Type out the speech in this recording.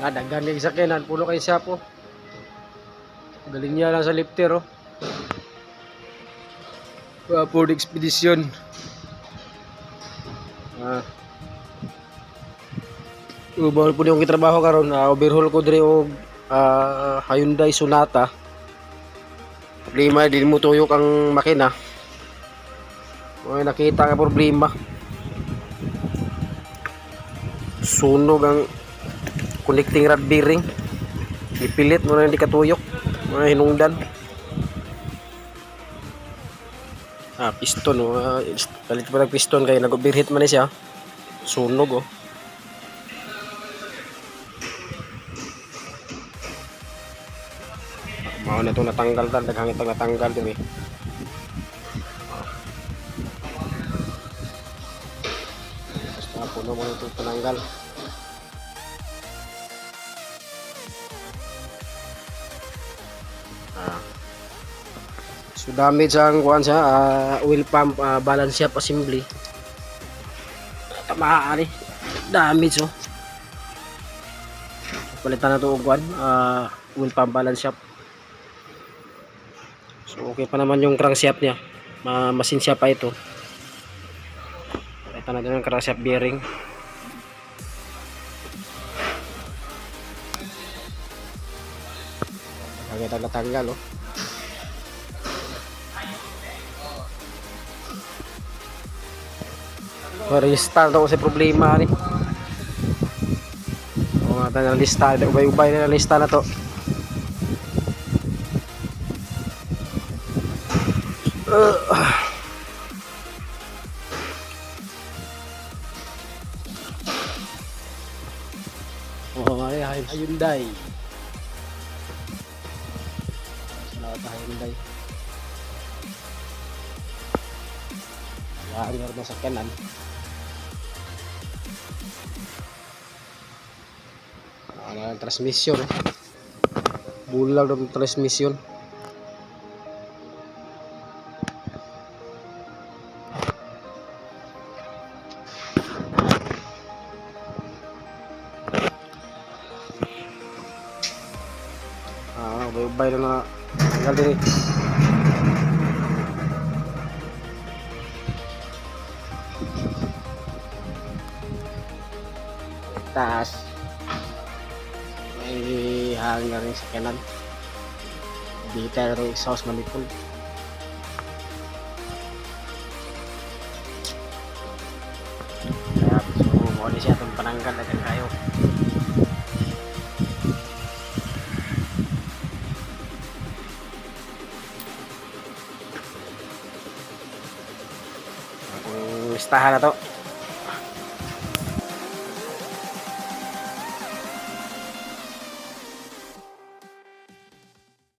Daghan kay sakyanan, pulo kay siya po. Galing niya lang sa lifter, oh. Ford Expedition. Bawal po yung kitrabaho karon. Overhaul ko diri og Hyundai Sonata. Problema din mo tuyok ang makina. May nakita nga problema. Sunog ang connecting rod bearing. Ipilit mo na hindi katuyok. Mga hinungdan. Piston, oh. Palit pa ng piston kaya nag-overheat man siya. Sunog, oh. Mao na ito natanggal tal, daghang itang natanggal din, eh. Basta puno mo ito tinanggal. So damage ang kuan sa oil pump balance shaft assembly. Tamaan, eh. Damage, oh. Palitan na ito og kuan oil pump balance shaft. So okay pa naman yung crankshaft niya. Machine shaft pa ito. Palitan natin ang crankshaft bearing. Tanggal, oh. Restart ako sa problema ni. O nga tayo lista, ubay-ubay na lista na to. Hyundai. Salamat Hyundai. Yari na sa kanan. Ang transmission, eh. Bulag ng transmission. Ubay na tanggal din, eh. Taas may hangin rin sa kanan. Detail rin exhaust manifold. Kaya so mo siya itong pananggal na kayo. Listahan na to.